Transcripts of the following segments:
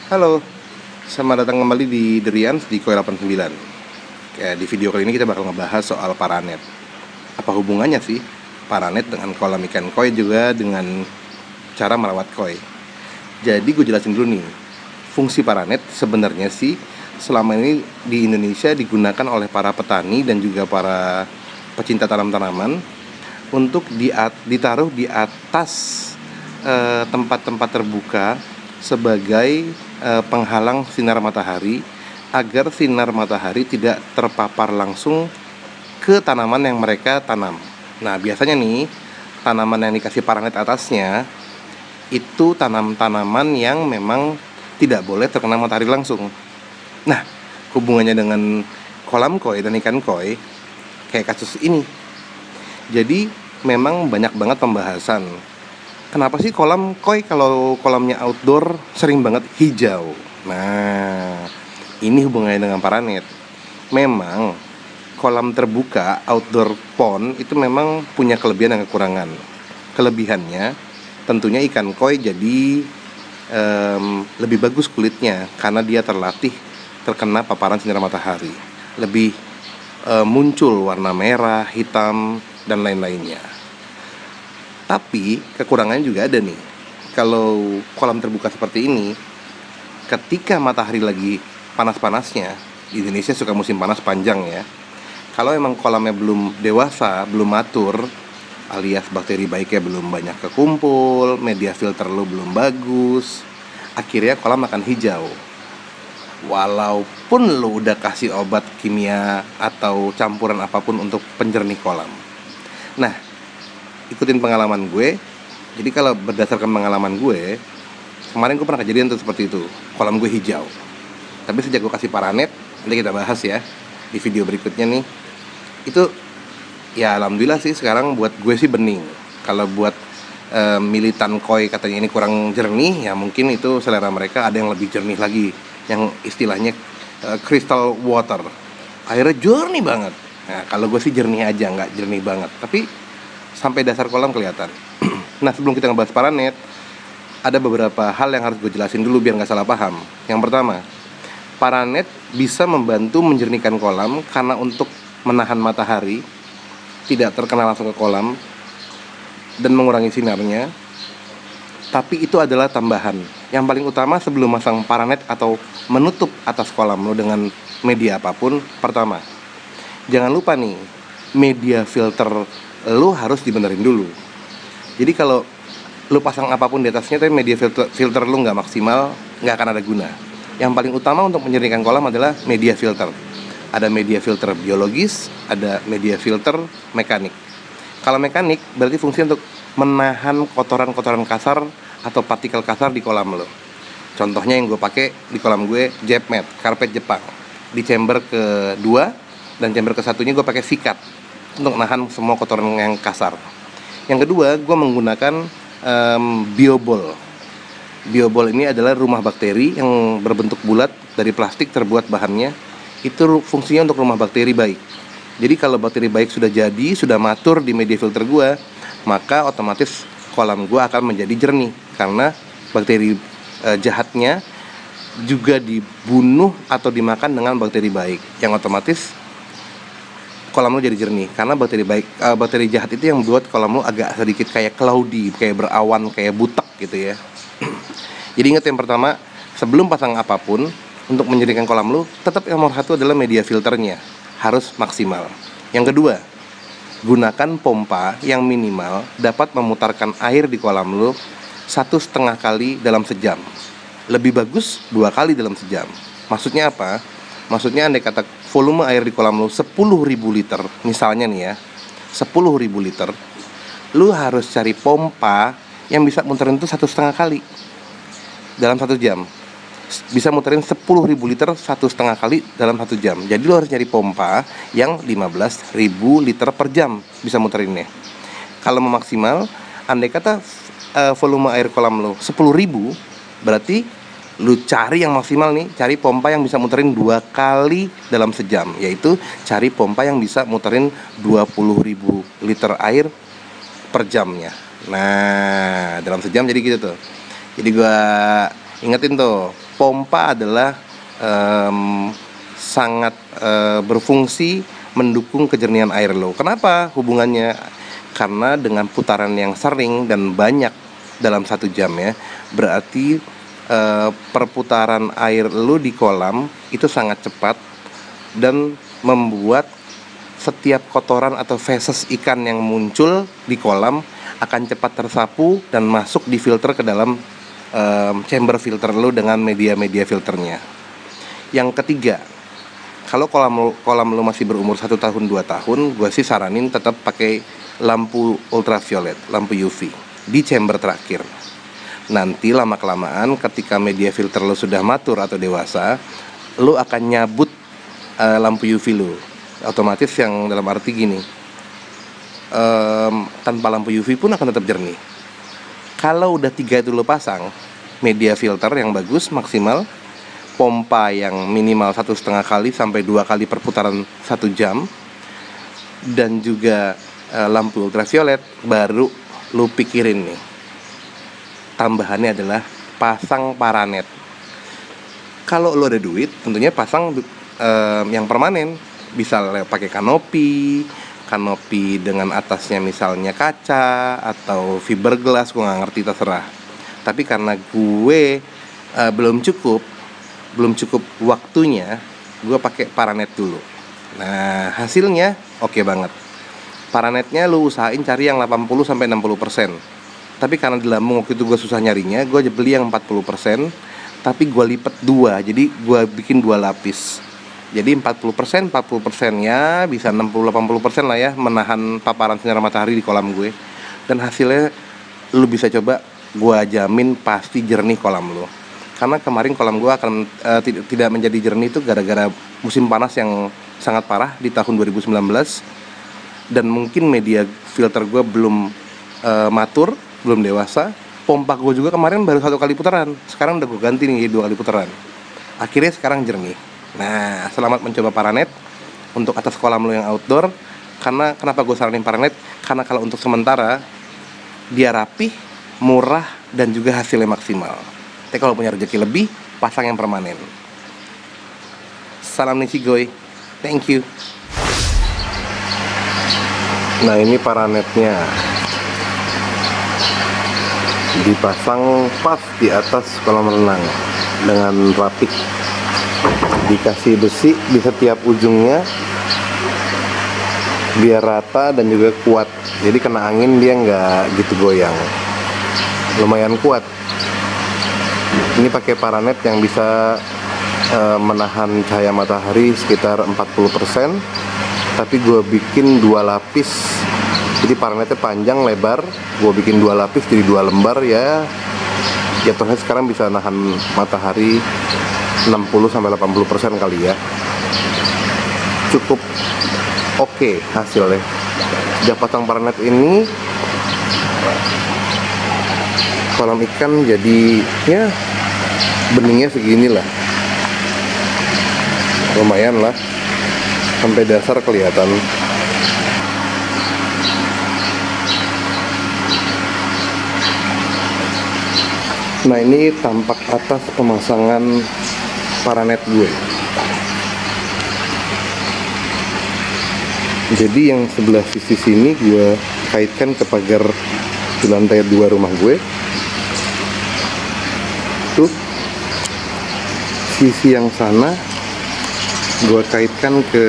Halo, selamat datang kembali di Derians di Koi 89. Di video kali ini kita bakal ngebahas soal paranet. Apa hubungannya sih paranet dengan kolam ikan koi juga dengan cara merawat koi? Jadi gue jelasin dulu nih. Fungsi paranet sebenarnya sih selama ini di Indonesia digunakan oleh para petani dan juga para pecinta tanam-tanaman untuk ditaruh di atas tempat-tempat terbuka sebagai penghalang sinar matahari agar sinar matahari tidak terpapar langsung ke tanaman yang mereka tanam. Nah, biasanya nih tanaman yang dikasih paranet atasnya itu tanaman yang memang tidak boleh terkena matahari langsung. Nah, hubungannya dengan kolam koi dan ikan koi kayak kasus ini. Jadi memang banyak banget pembahasan. Kenapa sih kolam koi kalau kolamnya outdoor sering banget hijau? Nah, ini hubungannya dengan paranet. Memang kolam terbuka outdoor pond itu memang punya kelebihan dan kekurangan. Kelebihannya tentunya ikan koi jadi lebih bagus kulitnya karena dia terlatih terkena paparan sinar matahari. Lebih muncul warna merah, hitam, dan lain-lainnya. Tapi kekurangannya juga ada nih. Kalau kolam terbuka seperti ini, ketika matahari lagi panas-panasnya, di Indonesia suka musim panas panjang ya. Kalau emang kolamnya belum dewasa, belum matur, alias bakteri baiknya belum banyak kekumpul, media filter lo belum bagus, akhirnya kolam akan hijau. Walaupun lo udah kasih obat kimia atau campuran apapun untuk penjernih kolam. Nah, ikutin pengalaman gue. Jadi kalau berdasarkan pengalaman gue, kemarin gue pernah kejadian tuh seperti itu. Kolam gue hijau. Tapi sejak gue kasih paranet, nanti kita bahas ya di video berikutnya nih. Itu ya alhamdulillah sih sekarang buat gue sih bening. Kalau buat militan koi katanya ini kurang jernih, ya mungkin itu selera mereka ada yang lebih jernih lagi, yang istilahnya crystal water. Airnya jernih banget. Nah, kalau gue sih jernih aja, nggak jernih banget. Tapi sampai dasar kolam kelihatan. Nah, sebelum kita ngebahas paranet, ada beberapa hal yang harus gue jelasin dulu biar nggak salah paham. Yang pertama, paranet bisa membantu menjernihkan kolam karena untuk menahan matahari tidak terkena langsung ke kolam dan mengurangi sinarnya. Tapi itu adalah tambahan. Yang paling utama sebelum masang paranet atau menutup atas kolam lo dengan media apapun, pertama, jangan lupa nih, media filter lu harus dibenerin dulu. Jadi kalau lu pasang apapun di atasnya tapi media filter lu nggak maksimal, nggak akan ada guna. Yang paling utama untuk menjernihkan kolam adalah media filter. Ada media filter biologis, ada media filter mekanik. Kalau mekanik berarti fungsinya untuk menahan kotoran-kotoran kasar atau partikel kasar di kolam lo. Contohnya yang gue pakai di kolam gue, Jep Mat, karpet Jepang. Di chamber kedua dan chamber kesatunya gue pakai Vicat untuk nahan semua kotoran yang kasar. Yang kedua, gue menggunakan biobol. Biobol ini adalah rumah bakteri yang berbentuk bulat dari plastik terbuat bahannya. Itu fungsinya untuk rumah bakteri baik. Jadi kalau bakteri baik sudah jadi, sudah matur di media filter gue, maka otomatis kolam gue akan menjadi jernih karena bakteri jahatnya juga dibunuh atau dimakan dengan bakteri baik, yang otomatis kolam lo jadi jernih. Karena bakteri jahat itu yang buat kolam lo agak sedikit kayak cloudy, kayak berawan, kayak butek gitu ya. Jadi ingat, yang pertama, sebelum pasang apapun untuk menjernihkan kolam lo, tetap yang nomor satu adalah media filternya harus maksimal. Yang kedua, gunakan pompa yang minimal dapat memutarkan air di kolam lo 1,5 kali dalam sejam. Lebih bagus 2 kali dalam sejam. Maksudnya apa? Maksudnya andai kata volume air di kolam lu 10.000 liter, misalnya nih ya, 10.000 liter, lu harus cari pompa yang bisa muterin itu 1,5 kali dalam 1 jam. Bisa muterin 10.000 liter 1,5 kali dalam 1 jam. Jadi lu harus cari pompa yang 15.000 liter per jam bisa muterinnya. Kalau mau maksimal, andai kata volume air kolam lu 10.000, berarti lu cari yang maksimal nih, cari pompa yang bisa muterin 2 kali dalam sejam, yaitu cari pompa yang bisa muterin 20.000 liter air per jamnya. Nah, dalam sejam jadi gitu tuh. Jadi gua ingetin tuh, pompa adalah sangat berfungsi mendukung kejernihan air lo. Kenapa hubungannya? Karena dengan putaran yang sering dan banyak dalam 1 jam ya, berarti perputaran air lo di kolam itu sangat cepat dan membuat setiap kotoran atau feses ikan yang muncul di kolam akan cepat tersapu dan masuk di filter ke dalam chamber filter lo dengan media-media filternya. Yang ketiga, kalau kolam lo masih berumur 1 tahun 2 tahun, gue sih saranin tetap pakai lampu ultraviolet, lampu UV di chamber terakhir. Nanti lama-kelamaan ketika media filter lo sudah matur atau dewasa, lo akan nyabut lampu UV lo. Otomatis yang dalam arti gini, tanpa lampu UV pun akan tetap jernih. Kalau udah 3 itu lo pasang, media filter yang bagus maksimal, pompa yang minimal 1,5 kali sampai 2 kali perputaran 1 jam, dan juga lampu ultraviolet, baru lu pikirin nih. Tambahannya adalah pasang paranet. Kalau lu ada duit, tentunya pasang yang permanen. Bisa pakai kanopi dengan atasnya misalnya kaca atau fiberglass, gue nggak ngerti, terserah. Tapi karena gue belum cukup waktunya, gue pakai paranet dulu. Nah, hasilnya oke banget. Paranetnya lu usahain cari yang 80-60%. Tapi karena di Lampung waktu itu gue susah nyarinya, gue beli yang 40%, tapi gue lipet 2, jadi gue bikin 2 lapis. Jadi 40% ya bisa 60-80% lah ya menahan paparan sinar matahari di kolam gue. Dan hasilnya lu bisa coba, gue jamin pasti jernih kolam lu. Karena kemarin kolam gue akan tidak menjadi jernih itu gara-gara musim panas yang sangat parah di tahun 2019. Dan mungkin media filter gue belum matur, belum dewasa. Pompa gue juga kemarin baru 1 kali putaran. Sekarang udah gue ganti nih 2 kali putaran. Akhirnya sekarang jernih. Nah, selamat mencoba paranet untuk atas kolam lo yang outdoor. Karena kenapa gue saranin paranet? Karena kalau untuk sementara dia rapih, murah, dan juga hasilnya maksimal. Tapi kalau punya rezeki lebih, pasang yang permanen. Salam Nishigoy, thank you. Nah, ini paranetnya dipasang pas di atas kolam renang dengan rapih. Dikasih besi di setiap ujungnya biar rata dan juga kuat. Jadi kena angin dia nggak gitu goyang. Lumayan kuat. Ini pakai paranet yang bisa menahan cahaya matahari sekitar 40%. Tapi gue bikin 2 lapis. Jadi paranetnya panjang lebar. Gue bikin 2 lapis jadi 2 lembar ya. Jatuhnya sekarang bisa nahan matahari 60-80% kali ya. Cukup oke hasilnya. Sejak pasang paranet ini, kolam ikan jadi ya beningnya segini lah, lumayan lah, sampai dasar kelihatan. Nah, ini tampak atas pemasangan paranet gue. Jadi yang sebelah sisi sini gue kaitkan ke pagar di lantai 2 rumah gue. Tuh, sisi yang sana gue kaitkan ke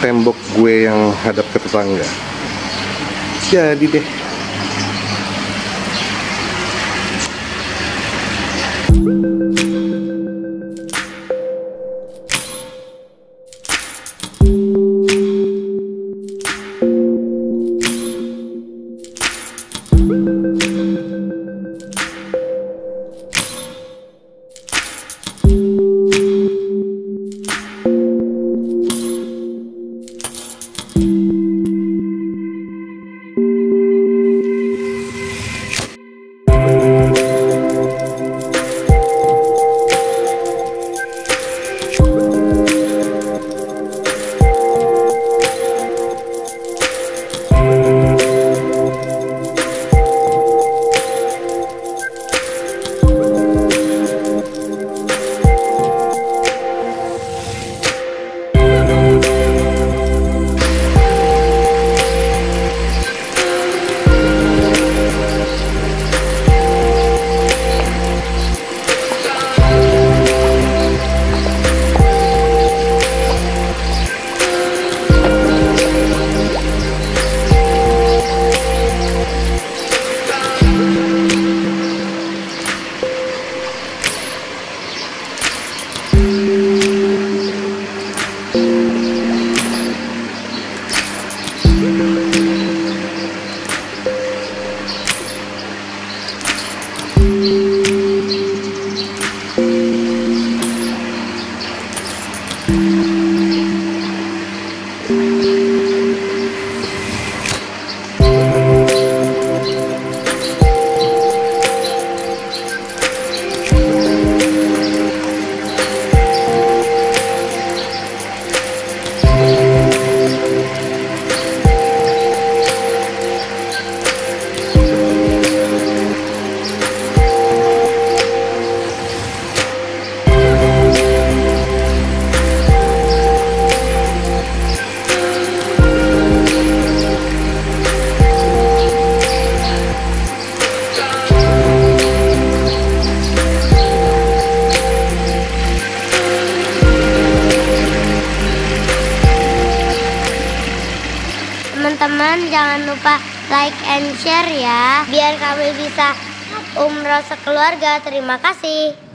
tembok gue yang hadap ke tetangga. Jadi deh. Teman-teman jangan lupa like and share ya, biar kami bisa umroh sekeluarga. Terima kasih.